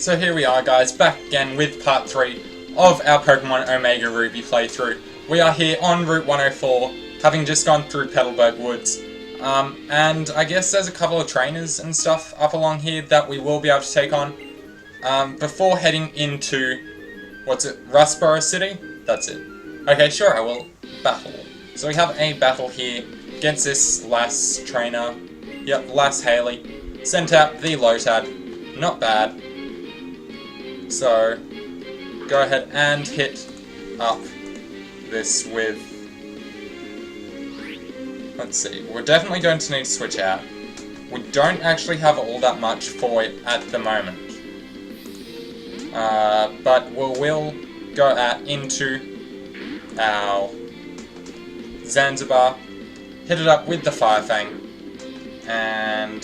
So here we are, guys, back again with part 3 of our Pokemon Omega Ruby playthrough. We are here on Route 104, having just gone through Petalburg Woods. And I guess there's a couple of trainers and stuff up along here that we will be able to take on. Before heading into, Rustboro City? That's it. Okay, sure, I will battle. So we have a battle here against this last trainer. Yep, last Haley. Sent out the Lotad. Not bad. So, go ahead and hit up this with... Let's see, we're definitely going to need to switch out. We don't actually have all that much for it at the moment. But we will go out into our Zanzibar, hit it up with the Fire Fang, and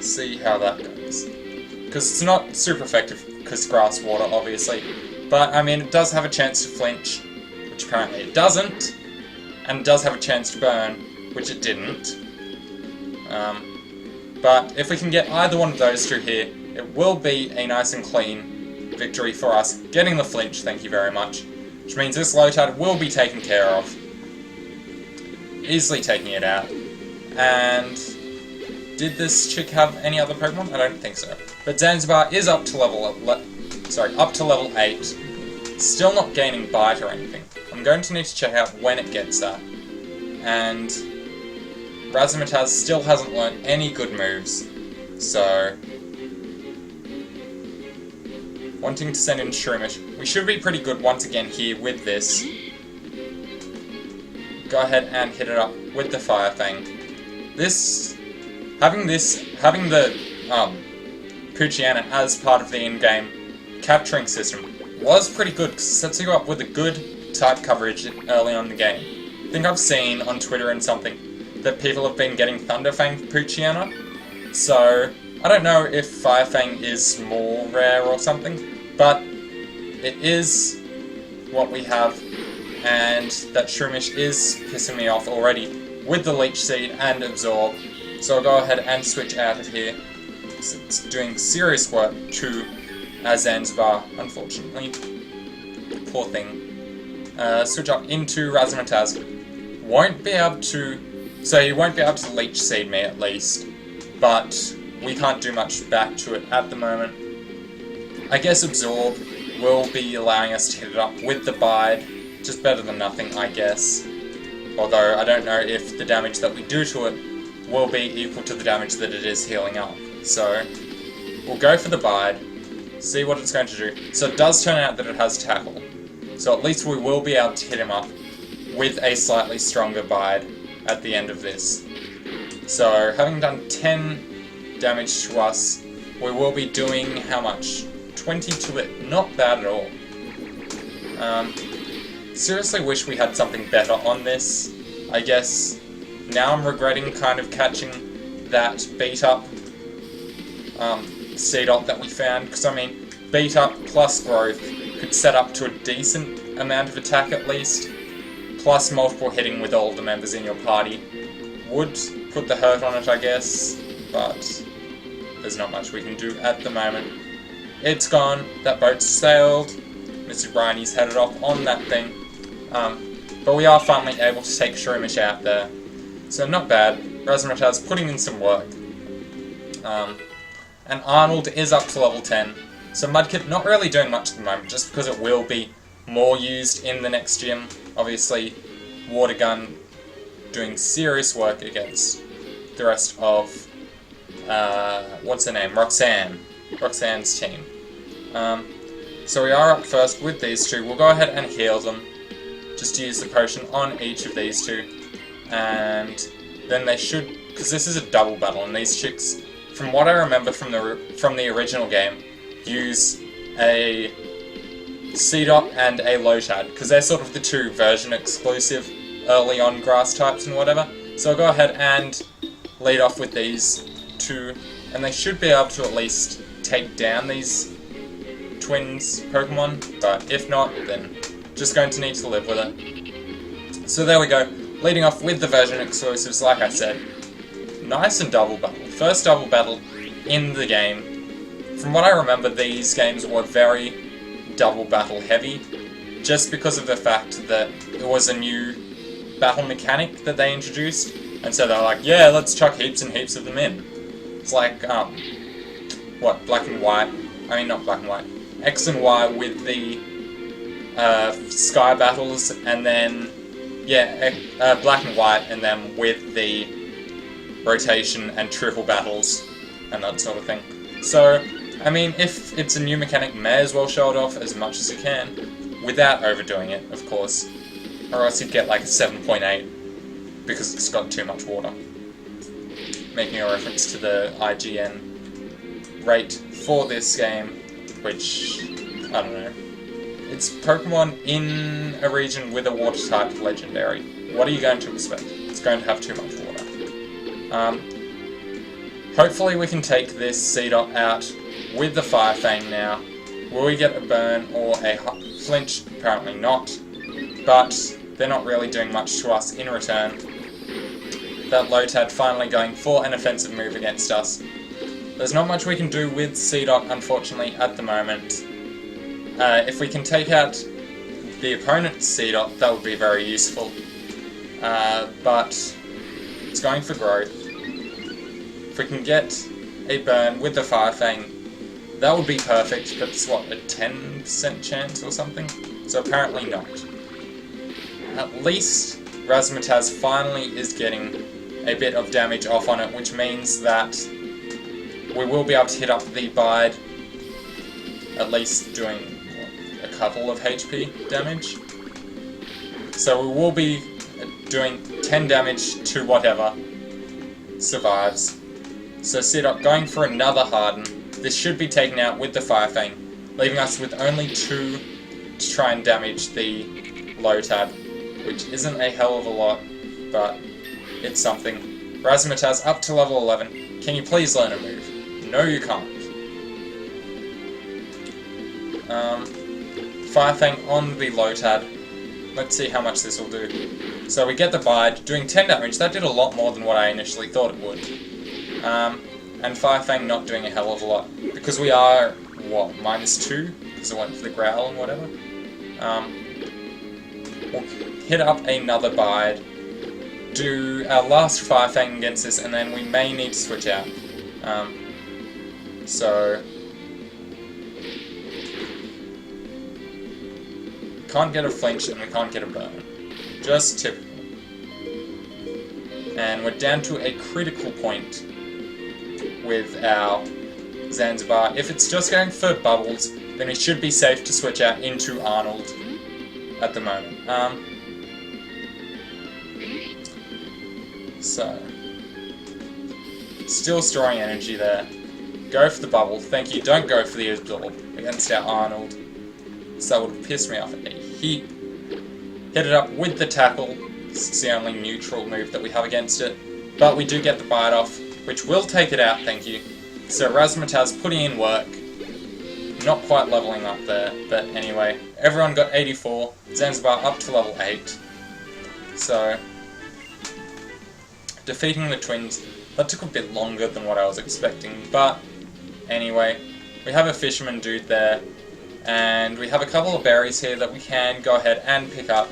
see how that goes. Because it's not super effective because grass water, obviously, but I mean it does have a chance to flinch, which apparently it doesn't, and it does have a chance to burn, which it didn't. But if we can get either one of those two here, it will be a nice and clean victory for us, getting the flinch, thank you very much, which means this Lotad will be taken care of. Easily taking it out. And did this chick have any other Pokemon? I don't think so. But Zanzibar is up to level 8. Still not gaining Bite or anything. I'm going to need to check out when it gets that. And Razzmatazz still hasn't learned any good moves. So wanting to send in Shroomish. We should be pretty good once again here with this. Go ahead and hit it up with the Fire Fang. Having the Poochyena as part of the in-game capturing system was pretty good because it sets you up with a good type coverage early on in the game. I think I've seen on Twitter and something that people have been getting Thunderfang for Poochyena, so I don't know if Fire Fang is more rare or something, but it is what we have, and that Shroomish is pissing me off already with the Leech Seed and Absorb. So I'll go ahead and switch out of here. It's doing serious work to Zanzibar, unfortunately. Poor thing. Switch up into Razzmatazz. Won't be able to... So he won't be able to Leech Seed me at least. But we can't do much back to it at the moment. I guess Absorb will be allowing us to hit it up with the Bide. Just better than nothing, I guess. Although I don't know if the damage that we do to it will be equal to the damage that it is healing up. So, we'll go for the Bide, see what it's going to do. So it does turn out that it has Tackle. So at least we will be able to hit him up with a slightly stronger Bide at the end of this. So, having done 10 damage to us, we will be doing how much? 20 to it. Not bad at all. Seriously wish we had something better on this. I guess now I'm regretting kind of catching that beat up C-Dot that we found, because I mean, beat up plus growth could set up to a decent amount of attack at least, plus multiple hitting with all the members in your party would put the hurt on it, I guess, but there's not much we can do at the moment. It's gone, that boat's sailed, Mr. Briney's headed off on that thing. But we are finally able to take Shroomish out there. So not bad. Razzmatazz putting in some work. And Arnold is up to level 10. So Mudkip not really doing much at the moment, just because it will be more used in the next gym. Obviously, Water Gun doing serious work against the rest of, what's her name? Roxanne. Roxanne's team. So we are up first with these two. We'll go ahead and heal them. Just use the potion on each of these two, and then they should, because this is a double battle, and these chicks, from what I remember from the original game, use a C-Dot and a Lotad, because they're sort of the two version exclusive early on grass types and whatever. So I'll go ahead and lead off with these two, and they should be able to at least take down these twins Pokemon, but if not, then just going to need to live with it. So there we go, leading off with the version exclusives, like I said. Nice and double battle. First double battle in the game, from what I remember, these games were very double battle heavy, just because of the fact that it was a new battle mechanic that they introduced, and so they're like, yeah, let's chuck heaps and heaps of them in. It's like, what, black and white, I mean not black and white, X and Y with the sky battles, and then, yeah, black and white, and then with the rotation and triple battles, and that sort of thing. So, I mean, if it's a new mechanic, may as well show it off as much as you can, without overdoing it, of course, or else you'd get like a 7.8, because it's got too much water. Making a reference to the IGN rate for this game, which, I don't know. It's Pokemon in a region with a water-type legendary. What are you going to expect? It's going to have too much water. Hopefully we can take this Seedot out with the Fire Fang now. Will we get a burn or a flinch? Apparently not. But they're not really doing much to us in return. That Lotad finally going for an offensive move against us. There's not much we can do with Seedot, unfortunately, at the moment. If we can take out the opponent's Seedot, that would be very useful. But it's going for growth. If we can get a burn with the Fire Fang, that would be perfect, but it's what, a 10% chance or something? So apparently not. At least Razzmatazz finally is getting a bit of damage off on it, which means that we will be able to hit up the Bide, at least doing a couple of HP damage. So we will be doing 10 damage to whatever survives. So Seedot going for another Harden. This should be taken out with the Fire Fang, leaving us with only 2 to try and damage the Lotad, which isn't a hell of a lot, but it's something. Razzmatazz up to level 11. Can you please learn a move? No, you can't. Fire Fang on the Lotad. Let's see how much this will do. So we get the Bide, doing 10 damage. That did a lot more than what I initially thought it would. And Fire Fang not doing a hell of a lot. Because we are, what, -2? Because I went for the Growl and whatever. We'll hit up another Bide, do our last Fire Fang against this, and then we may need to switch out. So can't get a flinch and we can't get a burn. Just typical. And we're down to a critical point with our Zanzibar. If it's just going for bubbles, then we should be safe to switch out into Arnold at the moment. So, still storing energy there. Go for the bubble. Thank you. Don't go for the absorb against our Arnold. So that would have pissed me off a heap. Hit it up with the tackle. It's the only neutral move that we have against it. But we do get the Bite off, which will take it out, thank you. So Razzmatazz putting in work. Not quite leveling up there, but anyway. Everyone got 84. Zanzibar up to level 8. So, defeating the twins. That took a bit longer than what I was expecting, but anyway. We have a fisherman dude there. And we have a couple of berries here that we can go ahead and pick up.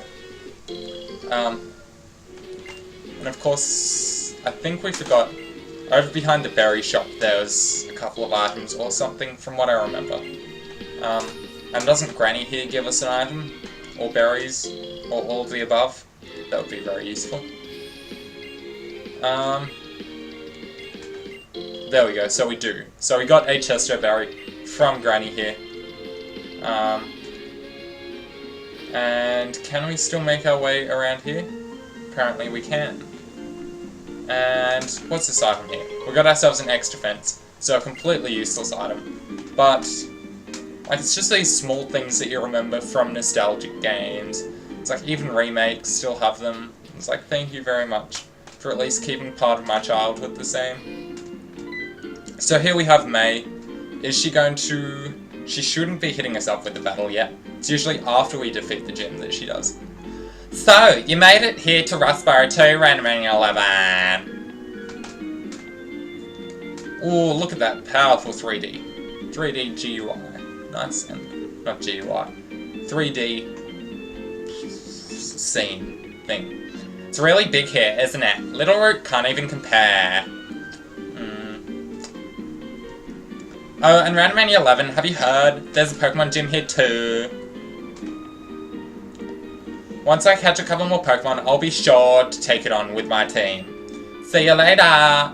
And of course, I think we forgot, over behind the berry shop there was a couple of items or something from what I remember. And doesn't Granny here give us an item? Or berries? Or all of the above? That would be very useful. There we go, so we do. So we got a Chesto berry from Granny here. And can we still make our way around here? Apparently we can. And what's this item here? We got ourselves an X defense, so a completely useless item. But like, it's just these small things that you remember from nostalgic games. It's like even remakes still have them. It's like, thank you very much for at least keeping part of my childhood the same. So here we have May. Is she going to... She shouldn't be hitting us up with the battle yet. It's usually after we defeat the gym that she does. So, you made it here to Rustboro 2, randoming 11. Ooh, look at that powerful 3D. 3D GUI. Nice, and not GUI. 3D scene thing. It's really big here, isn't it? Little Root can't even compare. Oh, and Randomania 11, have you heard? There's a Pokemon gym here too. Once I catch a couple more Pokemon, I'll be sure to take it on with my team. See you later!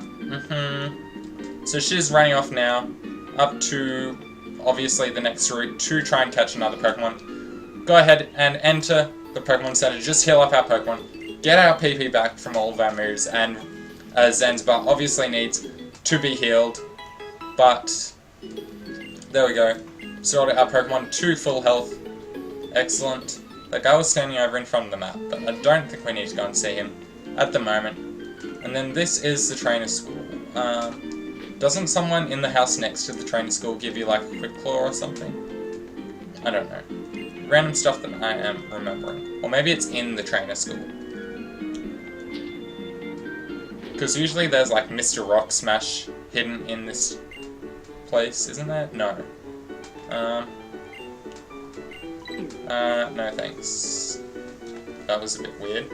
So she's running off now, up to, obviously, the next route to try and catch another Pokemon. Go ahead and enter the Pokemon Center, just heal up our Pokemon, get our PP back from all of our moves, and Zanzibar obviously needs to be healed, but there we go. Sorted our Pokemon to full health. Excellent. That guy was standing over in front of the map, but I don't think we need to go and see him at the moment. And then this is the trainer school. Doesn't someone in the house next to the trainer school give you like a quick claw or something? I don't know. Random stuff that I am remembering. Or maybe it's in the trainer school. Because usually there's like Mr. Rock Smash hidden in this place, isn't there? No. No thanks. That was a bit weird.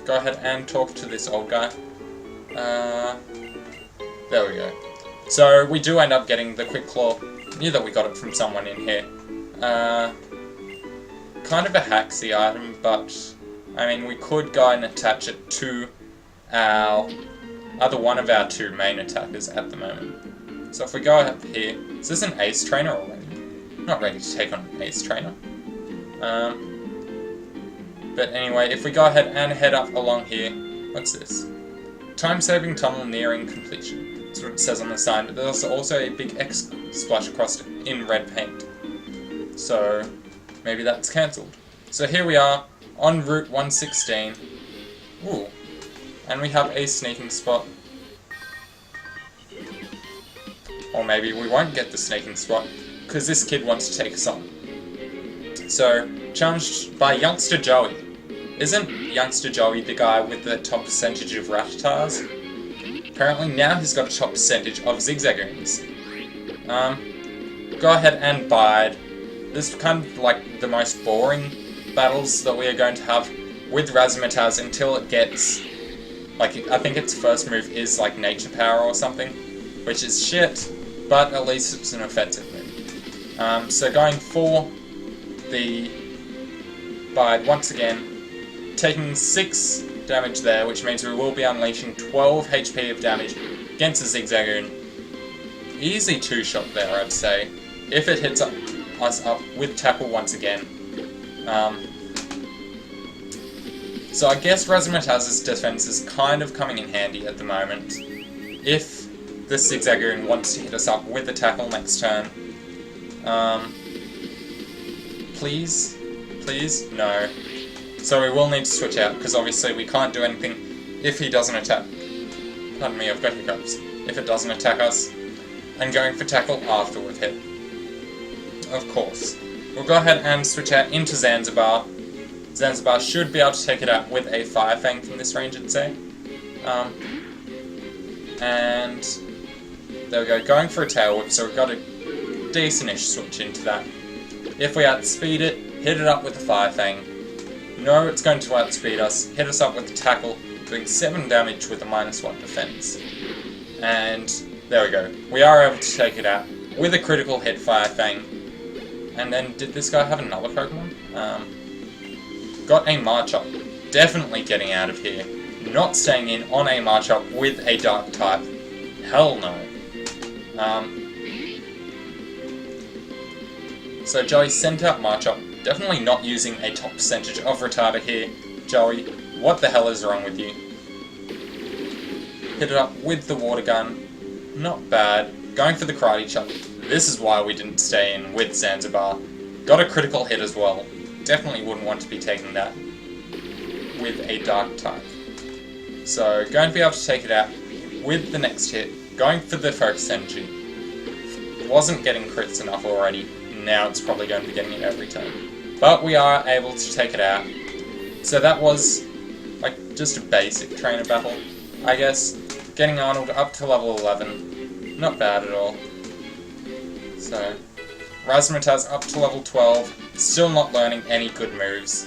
Go ahead and talk to this old guy. There we go. So we do end up getting the Quick Claw. Knew that we got it from someone in here. Kind of a hacksy item, but I mean we could go and attach it to our either one of our two main attackers at the moment. So if we go up here, is this an Ace Trainer already? I'm not ready to take on an Ace Trainer. But anyway, if we go ahead and head up along here, what's this? Time-saving tunnel nearing completion. That's what it says on the sign, but there's also a big X splash across it in red paint. So maybe that's cancelled. So here we are on Route 116. Ooh. And we have a sneaking spot. Or maybe we won't get the sneaking spot, because this kid wants to take us on. So, challenged by Youngster Joey. Isn't Youngster Joey the guy with the top percentage of Rattatas? Apparently now he's got a top percentage of Zigzagoons. Go ahead and bide. This is kind of like the most boring battles that we are going to have with Razzmatazz until it gets... like, I think its first move is like Nature Power or something, which is shit, but at least it's an offensive move. So going for the bide once again, taking 6 damage there, which means we will be unleashing 12 HP of damage against the Zigzagoon. Easy 2-shot there, I'd say, if it hits us up with Tackle once again. So I guess Razzmatazz's defense is kind of coming in handy at the moment. If the Zigzagoon wants to hit us up with the Tackle next turn. Please? Please? No. So we will need to switch out, because obviously we can't do anything if he doesn't attack. Pardon me, I've got hiccups. If it doesn't attack us, and going for Tackle after we've hit. Of course. We'll go ahead and switch out into Zanzibar. Zanzibar should be able to take it out with a Fire Fang from this range, I'd say. And there we go, going for a Tail Whip, so we've got a decent-ish switch into that. If we outspeed it, hit it up with the Fire Fang. No, it's going to outspeed us, hit us up with the Tackle, doing 7 damage with a -1 defense. And there we go, we are able to take it out with a critical hit Fire Fang. And then, did this guy have another Pokemon? Got a Marchup. Definitely getting out of here. Not staying in on a Marchup with a Dark type. Hell no. So Joey sent out Marchup. Definitely not using a top percentage of Rattata here. Joey, what the hell is wrong with you? Hit it up with the Water Gun. Not bad. Going for the Karate Chop. This is why we didn't stay in with Zanzibar. Got a critical hit as well. Definitely wouldn't want to be taking that with a Dark type. So, going to be able to take it out with the next hit. Going for the Focus Energy. Wasn't getting crits enough already. Now it's probably going to be getting it every turn. But we are able to take it out. So that was, like, just a basic trainer battle. I guess getting Arnold up to level 11, not bad at all. So, Razzmatazz up to level 12, still not learning any good moves,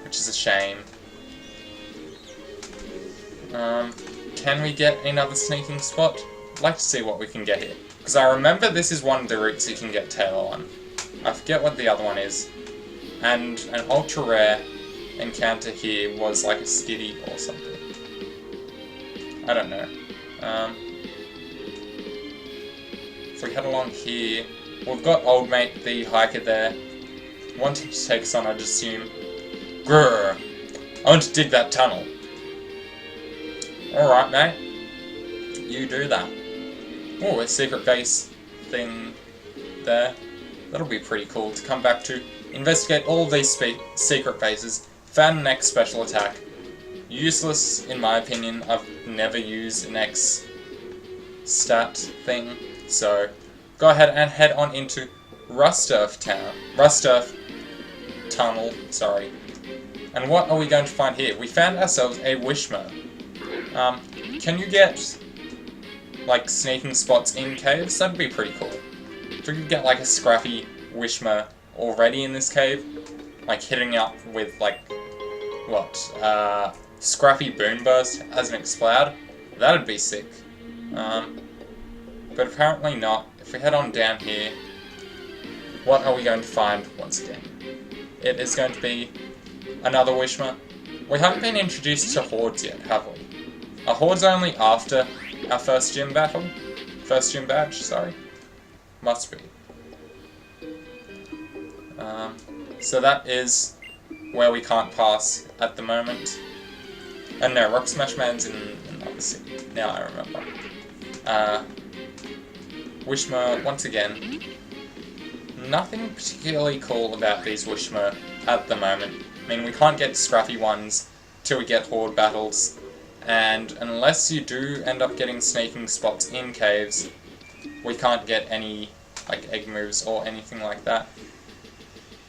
which is a shame. Can we get another sneaking spot? I'd like to see what we can get here. Because I remember this is one of the routes you can get Tail on. I forget what the other one is. And an ultra rare encounter here was like a skitty or something. I don't know. If we head along here, we've got old mate the hiker there, wanting to take us on, I'd assume. Grrr! I want to dig that tunnel. Alright, mate. You do that. Oh, a secret base thing there. That'll be pretty cool to come back to. Investigate all of these secret bases. Found an X special attack. Useless, in my opinion. I've never used an X stat thing. So, go ahead and head on into Rusturf Tunnel, sorry. And what are we going to find here? We found ourselves a Wishmo. Can you get, like, sneaking spots in caves? That'd be pretty cool. If we could get, like, a scrappy Wishmo already in this cave, like, hitting up with, like, what, scrappy Boon Burst as an Exploud, that'd be sick. But apparently not. If we head on down here, what are we going to find once again? It is going to be another Wishmo. We haven't been introduced to Hordes yet, have we? Are Hordes only after our first gym battle? First gym badge, sorry. Must be. So that is where we can't pass at the moment. And no, Rock Smash Man's in another city. Now I remember. Wishmo, once again. Nothing particularly cool about these Wishmo at the moment. I mean, we can't get scrappy ones till we get Horde battles. And unless you do end up getting sneaking spots in caves, we can't get any, like, egg moves or anything like that.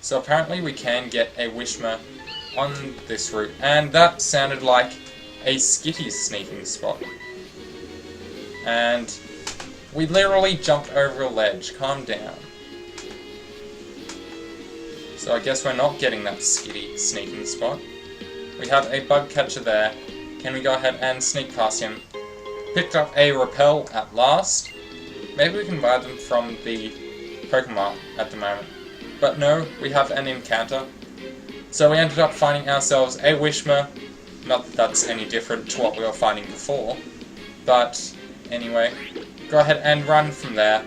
So apparently we can get a Wishmo on this route, and that sounded like a skitty sneaking spot. And we literally jumped over a ledge. Calm down. So I guess we're not getting that skitty sneaking spot. We have a bug catcher there. Can we go ahead and sneak past him? Picked up a repel at last. Maybe we can buy them from the Pokemon at the moment. But no, we have an encounter. So we ended up finding ourselves a Wishmo. Not that that's any different to what we were finding before. But anyway, go ahead and run from there.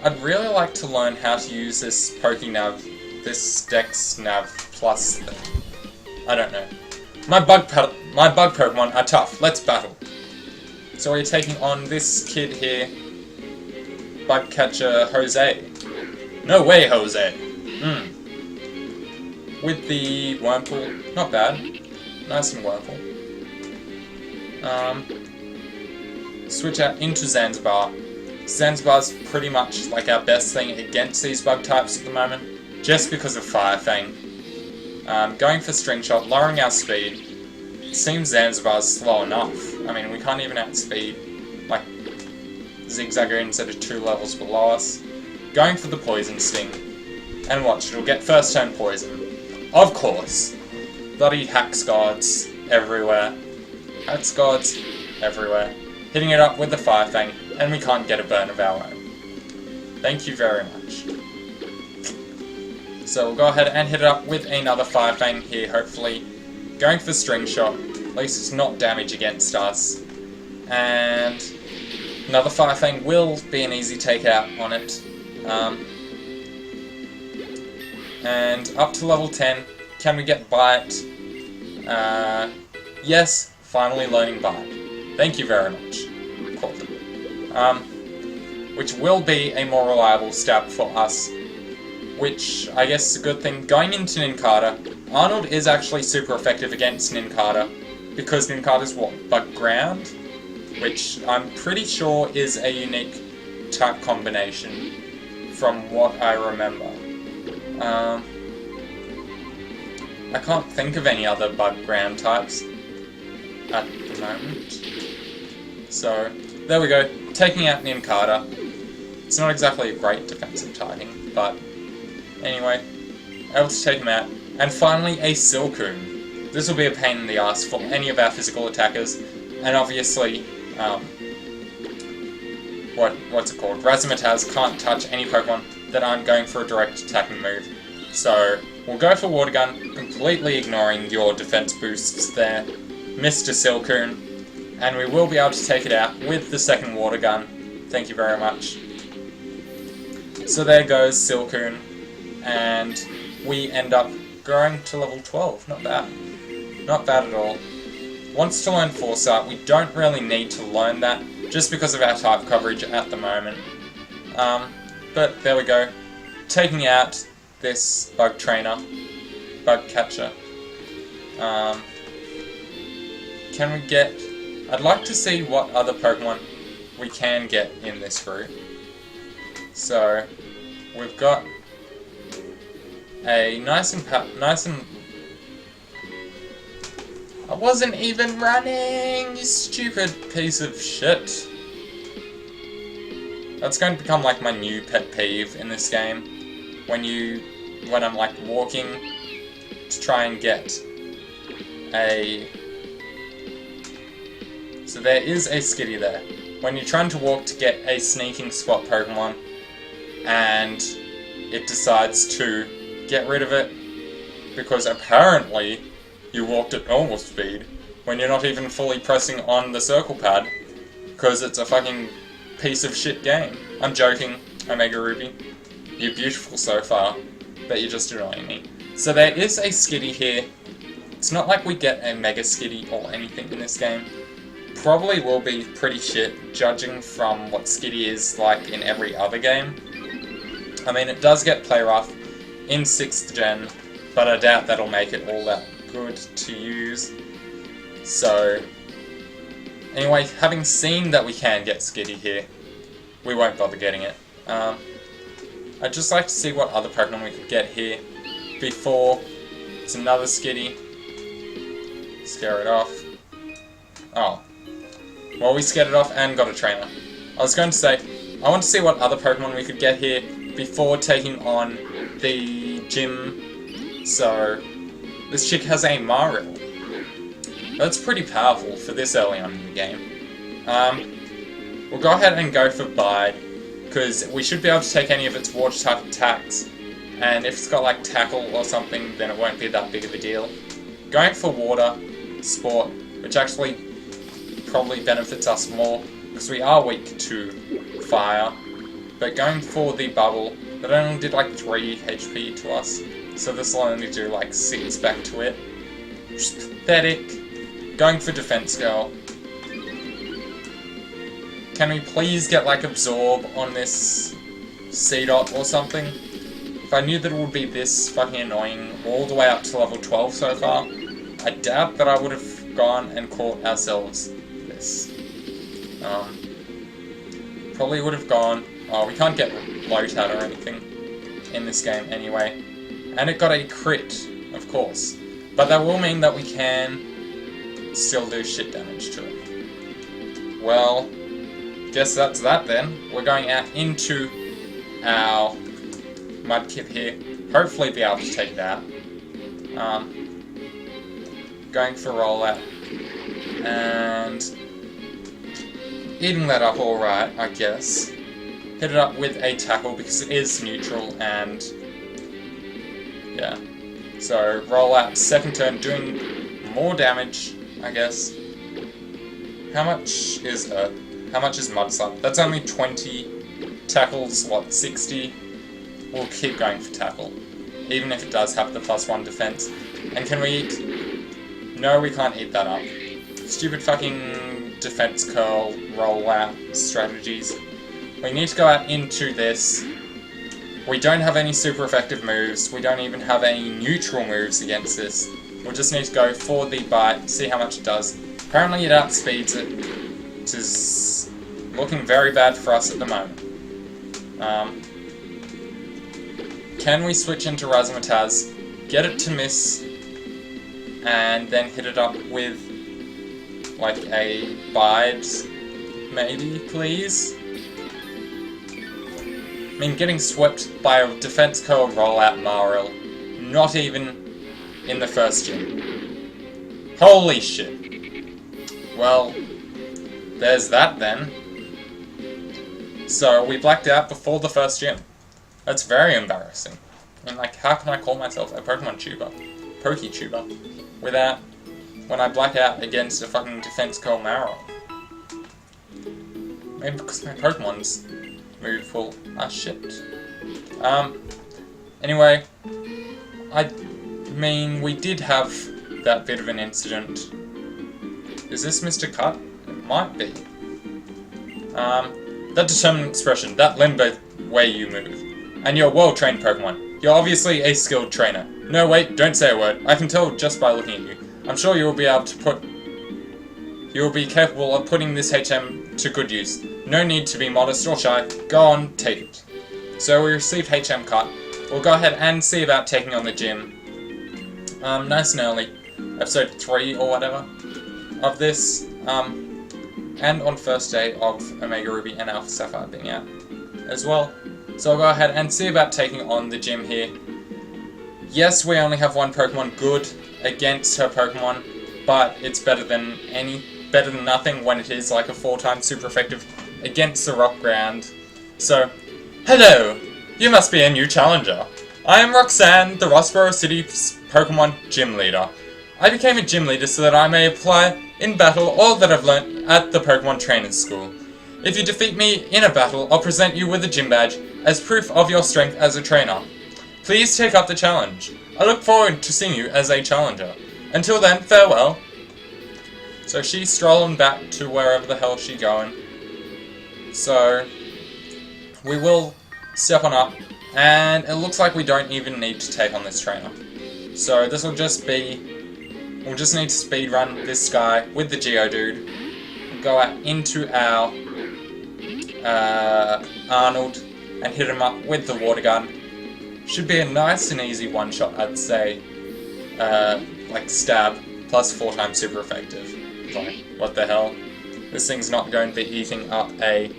I'd really like to learn how to use this PokeNav, this Dex Nav Plus thing. I don't know. My bug Pokemon are tough. Let's battle. So we're taking on this kid here, Bug Catcher Jose. No way, Jose. With the Wurmple, not bad. Nice and Wurmple. Switch out into Zanzibar. Zanzibar's pretty much like our best thing against these bug types at the moment, just because of Fire Fang. Going for String Shot, lowering our speed. It seems Zanzibar's slow enough. I mean, we can't even outspeed, like, Zigzagoons that are 2 levels below us. Going for the Poison Sting. And watch, it'll get first turn poison. Of course. Bloody Hax Guards everywhere. Hax Guards everywhere. Hitting it up with the Fire Fang, and we can't get a burn of our own. Thank you very much. So we'll go ahead and hit it up with another Fire Fang here, hopefully. Going for String Shot, at least it's not damage against us. And another Fire Fang will be an easy takeout on it. And up to level 10, can we get Bite? Yes, finally learning Bite. Thank you very much. Which will be a more reliable stab for us, which I guess is a good thing. Going into Nincada, Arnold is actually super effective against Nincada, because Nincada's what? Bug Ground? Which I'm pretty sure is a unique type combination, from what I remember. I can't think of any other bug ground types at the moment. So, there we go. Taking out Nincada. It's not exactly a great defensive targeting, but anyway, able to take him out. And finally, a Silcoon. This will be a pain in the ass for any of our physical attackers, and obviously, what's it called? Razzmatazz can't touch any Pokemon that aren't going for a direct attacking move. So, we'll go for Water Gun, completely ignoring your defense boosts there, Mr. Silcoon, and we will be able to take it out with the second Water Gun. Thank you very much. So there goes Silcoon, and we end up growing to level 12. Not bad. Not bad at all. Wants to learn Foresight. We don't really need to learn that, just because of our type coverage at the moment. But there we go. Taking out this bug catcher. Can we get... I'd like to see what other Pokemon we can get in this route. So, we've got a nice and... I wasn't even running, you stupid piece of shit. That's going to become like my new pet peeve in this game. When I'm like walking to try and get a... So there is a Skitty there. When you're trying to walk to get a sneaking spot Pokemon, and it decides to get rid of it, because apparently you walked at normal speed, when you're not even fully pressing on the circle pad, because it's a fucking piece of shit game. I'm joking, Omega Ruby. You're beautiful so far, but you're just annoying me. So there is a Skitty here. It's not like we get a Mega Skitty or anything in this game. Probably will be pretty shit, judging from what Skitty is like in every other game. I mean, it does get Play Rough in 6th gen, but I doubt that'll make it all that good to use. So, anyway, having seen that we can get Skitty here, we won't bother getting it. I'd just like to see what other Pokemon we could get here before it's another Skitty. Scare it off. Oh. Well, we scared it off and got a trainer. I was going to say, I want to see what other Pokemon we could get here before taking on the gym. So, this chick has a Marill. That's pretty powerful for this early on in the game. We'll go ahead and go for Bide, because we should be able to take any of its water type attacks, and if it's got like Tackle or something, then it won't be that big of a deal. Going for Water, Sport, which actually probably benefits us more, because we are weak to Fire, but going for the Bubble, that only did like 3 HP to us, so this will only do like 6 back to it, which is pathetic. Going for Defense Girl. Can we please get like Absorb on this C-Dot or something? If I knew that it would be this fucking annoying all the way up to level 12 so far, I doubt that I would have gone and caught ourselves this. Probably would have gone... Oh, we can't get Lotad or anything in this game anyway. And it got a crit, of course. But that will mean that we can still do shit damage to it. Well, guess that's that then. We're going out into our Mudkip here. Hopefully be able to take it out. Going for Rollout. And eating that up alright, I guess. Hit it up with a Tackle because it is neutral and... yeah. So, Rollout, second turn, doing more damage, I guess. How much is Earth? How much is Mud Slap? That's only 20. Tackle's, what, 60? We'll keep going for Tackle. Even if it does have the +1 defense. And can we eat? No, we can't eat that up. Stupid fucking defense curl, rollout strategies. We need to go out into this. We don't have any super effective moves. We don't even have any neutral moves against this. We'll just need to go for the Bite, see how much it does. Apparently it outspeeds it, which is looking very bad for us at the moment. Can we switch into Razzmatazz, get it to miss, and then hit it up with like a bite, maybe, please? I mean, getting swept by a defense curl rollout Maril, not even in the first gym. Holy shit. Well, there's that then. So we blacked out before the first gym. That's very embarrassing. I mean, like, how can I call myself a Pokemon tuber? Poketuber? Without, when I black out against a fucking defense curl Maril. Maybe because my Pokemon's move will... ah, shit. Anyway, I mean, we did have that bit of an incident. Is this Mr. Cut? It might be. That determined expression, that limbo way you move. And you're a well-trained Pokemon. You're obviously a skilled trainer. No, wait, don't say a word. I can tell just by looking at you. I'm sure you'll be able to put... You'll be capable of putting this HM to good use. No need to be modest or shy. Go on, take it. So we received HM Cut. We'll go ahead and see about taking on the gym. Nice and early. Episode 3 or whatever of this. And on first day of Omega Ruby and Alpha Sapphire being out as well. So I'll go ahead and see about taking on the gym here. Yes, we only have one Pokemon good against her Pokemon, but it's better than nothing when it is like a 4-time super effective against the rock ground. So, hello! You must be a new challenger. I am Roxanne, the Rossborough City's Pokemon Gym Leader. I became a gym leader so that I may apply in battle all that I've learnt at the Pokemon Trainers School. If you defeat me in a battle, I'll present you with a gym badge as proof of your strength as a trainer. Please take up the challenge. I look forward to seeing you as a challenger. Until then, farewell. So she's strolling back to wherever the hell she's going. So we will step on up, and it looks like we don't even need to take on this trainer. So this will just be... we'll just need to speedrun this guy with the Geodude. We'll go out into our Arnold and hit him up with the water gun. Should be a nice and easy one-shot, I'd say. Like stab, plus 4 times super effective. Like, what the hell? This thing's not going to be eating up a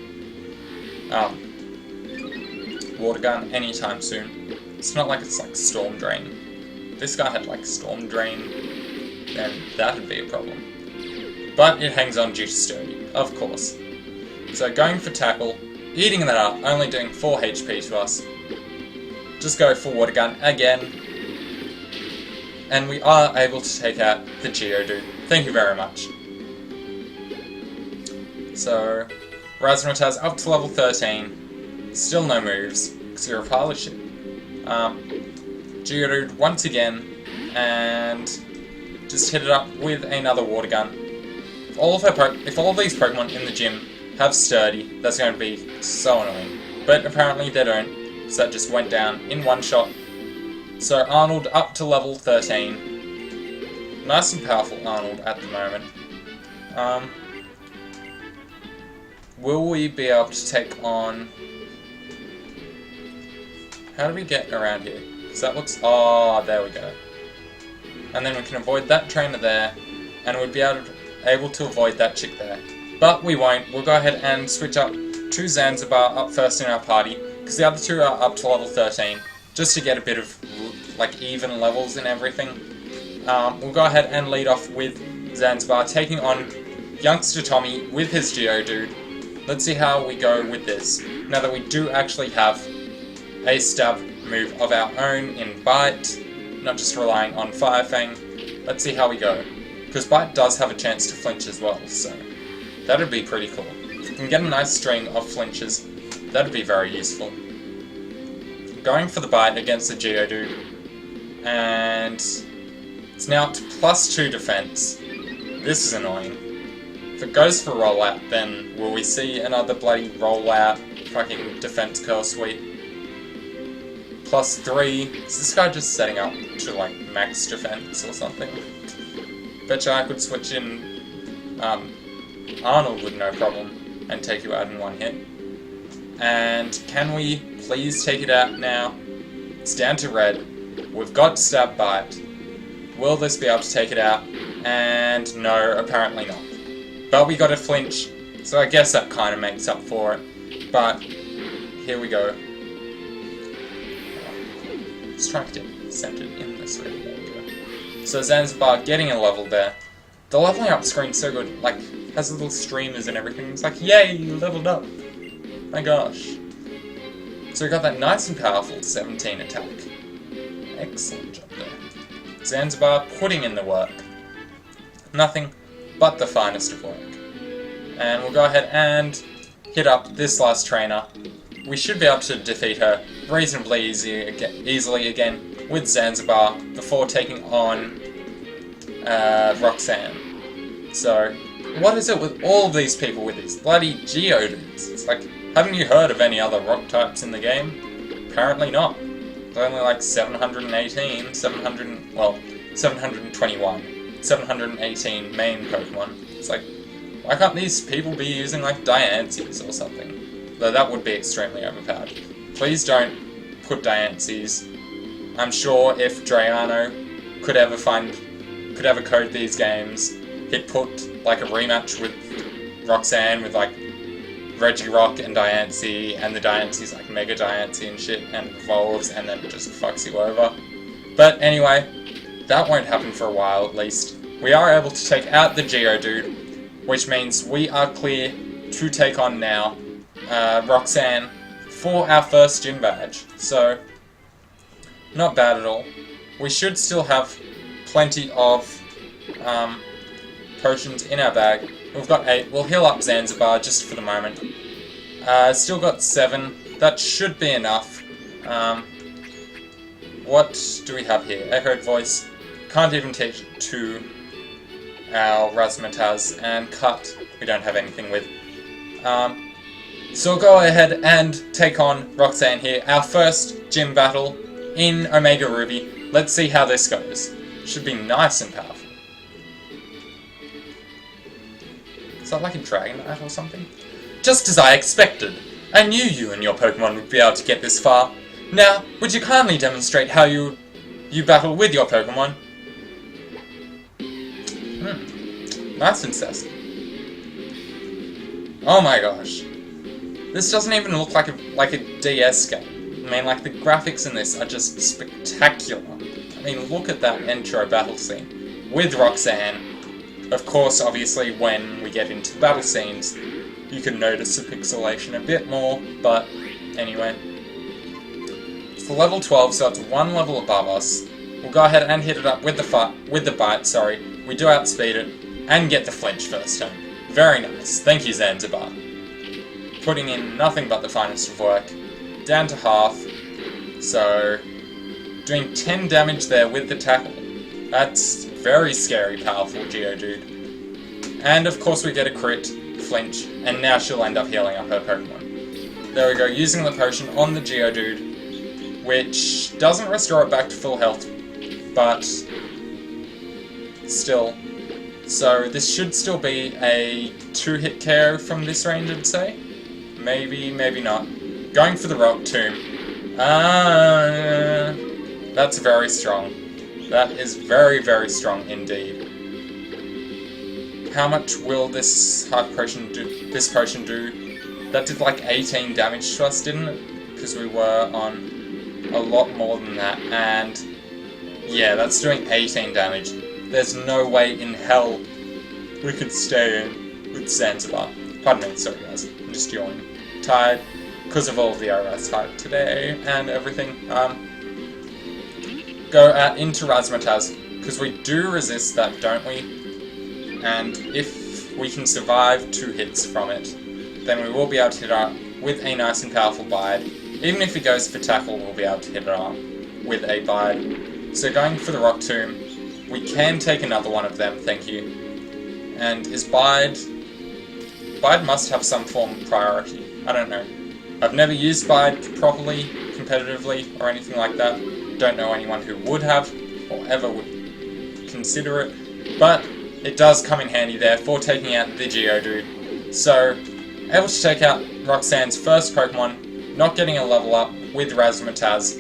water gun anytime soon. It's not like it's like Storm Drain. If this guy had like Storm Drain, then that would be a problem. But it hangs on due to sturdy, of course. So going for tackle, eating that up, only doing 4 HP to us. Just go for water gun again. And we are able to take out the Geodude. Thank you very much. So, Razzmatazz up to level 13. Still no moves, because you're a pile of shit. Geodude once again, and just hit it up with another water gun. If all of these Pokemon in the gym have sturdy, that's going to be so annoying. But apparently they don't, so that just went down in one shot. So Arnold up to level 13. Nice and powerful Arnold at the moment. Will we be able to take on... how do we get around here? Because that looks... oh, there we go. And then we can avoid that trainer there, and we'd be able to avoid that chick there. But we won't. We'll go ahead and switch up to Zanzibar up first in our party, because the other two are up to level 13, just to get a bit of, like, even levels and everything. We'll go ahead and lead off with Zanzibar, taking on youngster Tommy with his Geodude. Let's see how we go with this, now that we do actually have a stab move of our own in Bite, not just relying on Fire Fang. Let's see how we go, because Bite does have a chance to flinch as well, so that'd be pretty cool. If we can get a nice string of flinches, that'd be very useful. Going for the Bite against the Geodude, and it's now up to +2 defense. This is annoying. If it goes for Rollout, then will we see another bloody Rollout fucking defense curl sweep? +3. Is this guy just setting up to like max defense or something? Betcha I could switch in Arnold with no problem and take you out in one hit. And can we please take it out now? It's down to red. We've got Stab Bite. Will this be able to take it out? And no, apparently not. But we got a flinch, so I guess that kind of makes up for it. But here we go. Just trying to get centered in this way. There we go. So Zanzibar getting a level there. The leveling up screen's so good, like, has little streamers and everything. It's like, yay, you leveled up. My gosh. So we got that nice and powerful 17 attack. Excellent job there. Zanzibar putting in the work. Nothing but the finest of work. And we'll go ahead and hit up this last trainer. We should be able to defeat her reasonably easily again with Zanzibar before taking on Roxanne. So, what is it with all of these people with these bloody Geodudes? It's like, haven't you heard of any other rock types in the game? Apparently not. There's only like 721, 718 main Pokemon. It's like, why can't these people be using like Diancies or something? Though that would be extremely overpowered. Please don't put Diancies. I'm sure if Drayano could ever code these games, he'd put like a rematch with Roxanne with like Regirock and Diancie, and the Diancie's like Mega Diancie and shit, and evolves and then just fucks you over. But anyway, that won't happen for a while at least. We are able to take out the Geodude, which means we are clear to take on now Roxanne for our first gym badge. So, not bad at all. We should still have plenty of potions in our bag. We've got 8. We'll heal up Zanzibar just for the moment. Still got 7. That should be enough. What do we have here? Echoed Voice. Can't even teach to our Razzmatazz. And Cut, we don't have anything with. So we'll go ahead and take on Roxanne here. Our first gym battle in Omega Ruby. Let's see how this goes. Should be nice and powerful. Is that like a Dragonite or something? Just as I expected. I knew you and your Pokemon would be able to get this far. Now, would you kindly demonstrate how you battle with your Pokemon? Nice and sassy. Oh my gosh. This doesn't even look like a DS game. I mean, like, the graphics in this are just spectacular. I mean, look at that intro battle scene with Roxanne. Of course, obviously, when we get into the battle scenes, you can notice the pixelation a bit more, but anyway. It's level 12, so it's 1 level above us. We'll go ahead and hit it up with the bite, sorry. We do outspeed it, and get the flinch first time. Very nice. Thank you, Zanzibar. Putting in nothing but the finest of work. Down to half. So, doing 10 damage there with the tackle. That's very scary, powerful Geodude. And of course we get a crit, flinch, and now she'll end up healing up her Pokemon. There we go, using the potion on the Geodude, which doesn't restore it back to full health, but still. So this should still be a 2-hit KO from this range, I'd say. Maybe, maybe not. Going for the Rock Tomb. That's very strong. That is very, very strong indeed. How much will this potion do? That did like 18 damage to us, didn't it? Because we were on a lot more than that, and yeah, that's doing 18 damage. There's no way in hell we could stay in with Zanzibar. Pardon me, sorry guys, I'm just yawning. Tired because of all the OS hype today and everything. Go out into Razzmatazz, because we do resist that, don't we? And if we can survive 2 hits from it, then we will be able to hit it with a nice and powerful Bide. Even if he goes for Tackle, we'll be able to hit it with a Bide. So going for the Rock Tomb, we can take another one of them, thank you. And is Bide... Bide must have some form of priority. I don't know. I've never used Bide properly, competitively, or anything like that. Don't know anyone who would have, or ever would consider it, but it does come in handy there for taking out the Geodude. So, able to take out Roxanne's first Pokemon, not getting a level up with Razzmatazz.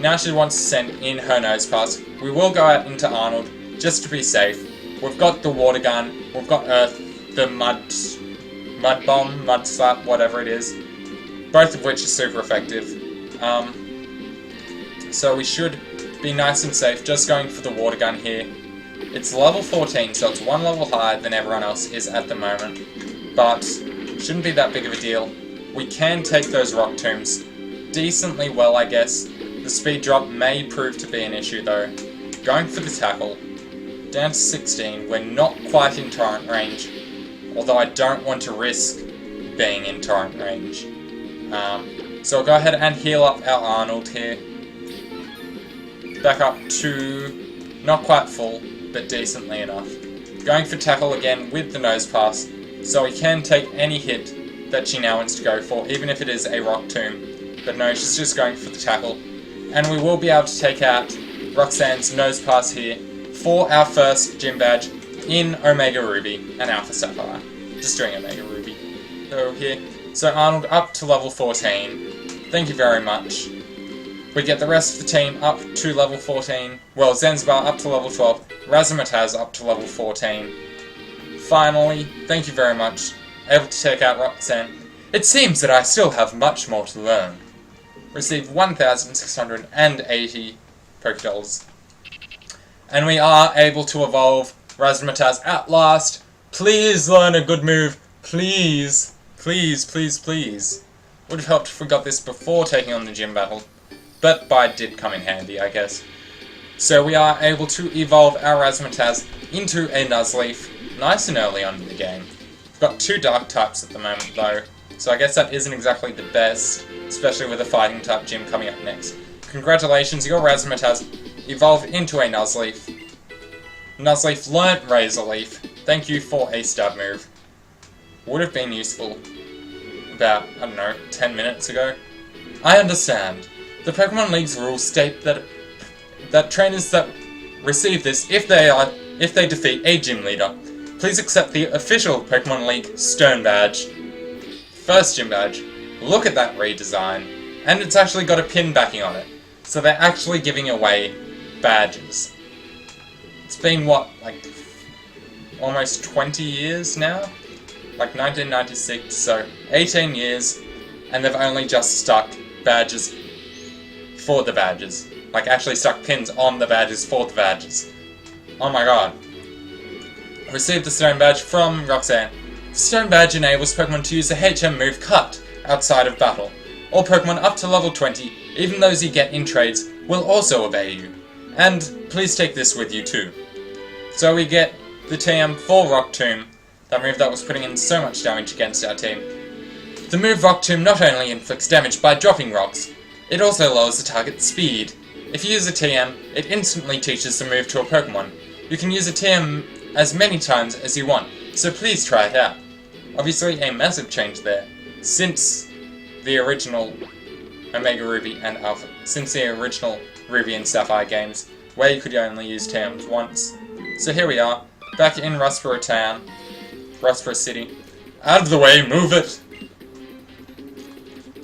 Now she wants to send in her Nosepass. We will go out into Arnold, just to be safe. We've got the water gun, we've got Earth, the mud bomb, mud slap, whatever it is, both of which are super effective. So we should be nice and safe, just going for the water gun here. It's level 14, so it's one level higher than everyone else is at the moment, but shouldn't be that big of a deal. We can take those rock tombs decently well, I guess. The speed drop may prove to be an issue though. Going for the tackle. Down to 16, we're not quite in torrent range, although I don't want to risk being in torrent range. So I'll go ahead and heal up our Arnold here. Back up to not quite full, but decently enough. Going for tackle again with the nose pass, so we can take any hit that she now wants to go for, even if it is a rock tomb. But no, she's just going for the tackle. And we will be able to take out Roxanne's nose pass here for our first gym badge in Omega Ruby and Alpha Sapphire. Just doing Omega Ruby. So Arnold up to level 14. Thank you very much. We get the rest of the team up to level 14. Well, Zanzibar up to level 12. Razzmatazz up to level 14. Finally, thank you very much. Able to take out Roxanne. It seems that I still have much more to learn. Receive 1,680 Pokédolls. And we are able to evolve Razzmatazz at last. Please learn a good move. Please. Please, please, please. Would have helped if we got this before taking on the gym battle. But Bide did come in handy, I guess. So we are able to evolve our Razzmatazz into a Nuzleaf nice and early on in the game. We've got 2 dark types at the moment though, so I guess that isn't exactly the best, especially with a fighting type gym coming up next. Congratulations, your Razzmatazz evolved into a Nuzleaf. Nuzleaf learnt Razor Leaf. Thank you for a stab move. Would have been useful about, I don't know, 10 minutes ago. I understand. The Pokemon League's rules state that trainers that receive this, if they defeat a gym leader, please accept the official Pokemon League Stone Badge. First gym badge. Look at that redesign. And it's actually got a pin backing on it. So they're actually giving away badges. It's been, what, like, almost 20 years now? Like 1996, so 18 years, and they've only just stuck badges for the badges. Like, actually stuck pins on the badges for the badges. Oh my god. Received the Stone Badge from Roxanne. The Stone Badge enables Pokemon to use the HM move Cut outside of battle. All Pokemon up to level 20, even those you get in trades, will also obey you. And please take this with you too. So we get the TM for Rock Tomb, that move that was putting in so much damage against our team. The move Rock Tomb not only inflicts damage by dropping rocks, it also lowers the target's speed. If you use a TM, it instantly teaches the move to a Pokemon. You can use a TM as many times as you want, so please try it out. Obviously a massive change there, since the original Omega Ruby and Alpha, since the original Ruby and Sapphire games, where you could only use TMs once. So here we are, back in Rustboro Town, Rustboro City. Out of the way, move it!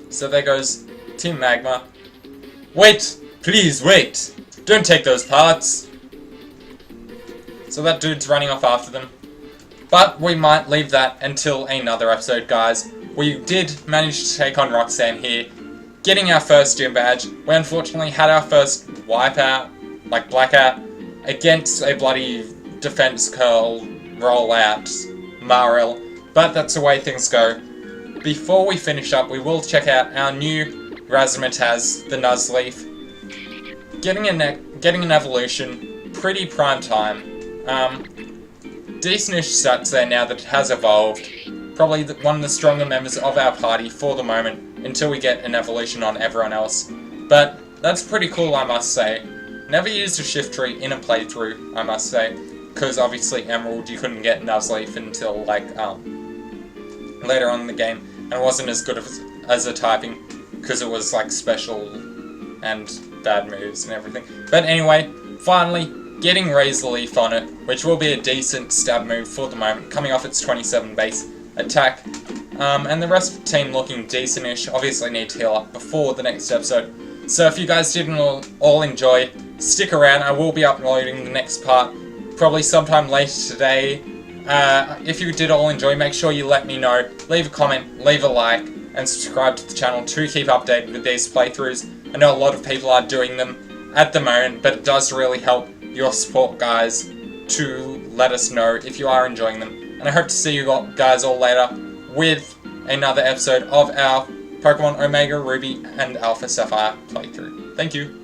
So there goes Team Magma. Wait! Please wait! Don't take those parts! So that dude's running off after them. But we might leave that until another episode, guys. We did manage to take on Roxanne here, getting our first gym badge. We unfortunately had our first wipeout, like blackout, against a bloody defense curl, rollout, Maril, but that's the way things go. Before we finish up, we will check out our new Razzmatazz, the Nuzleaf. Getting an evolution, pretty prime time. Decentish stats there now that it has evolved. Probably one of the stronger members of our party for the moment, until we get an evolution on everyone else. But that's pretty cool, I must say. Never used a shift tree in a playthrough, I must say. Because obviously Emerald you couldn't get Nuzleaf until like later on in the game, and it wasn't as good as a typing because it was like special and bad moves and everything. But anyway, finally getting Razor Leaf on it, which will be a decent stab move for the moment, coming off its 27 base attack. And the rest of the team looking decentish. Obviously need to heal up before the next episode. So if you guys didn't all enjoy, stick around. I will be uploading the next part probably sometime later today. If you did all enjoy, make sure you let me know. Leave a comment, leave a like, and subscribe to the channel to keep updated with these playthroughs. I know a lot of people are doing them at the moment, but it does really help your support, guys, to let us know if you are enjoying them. And I hope to see you guys all later with another episode of our Pokemon Omega Ruby and Alpha Sapphire playthrough. Thank you.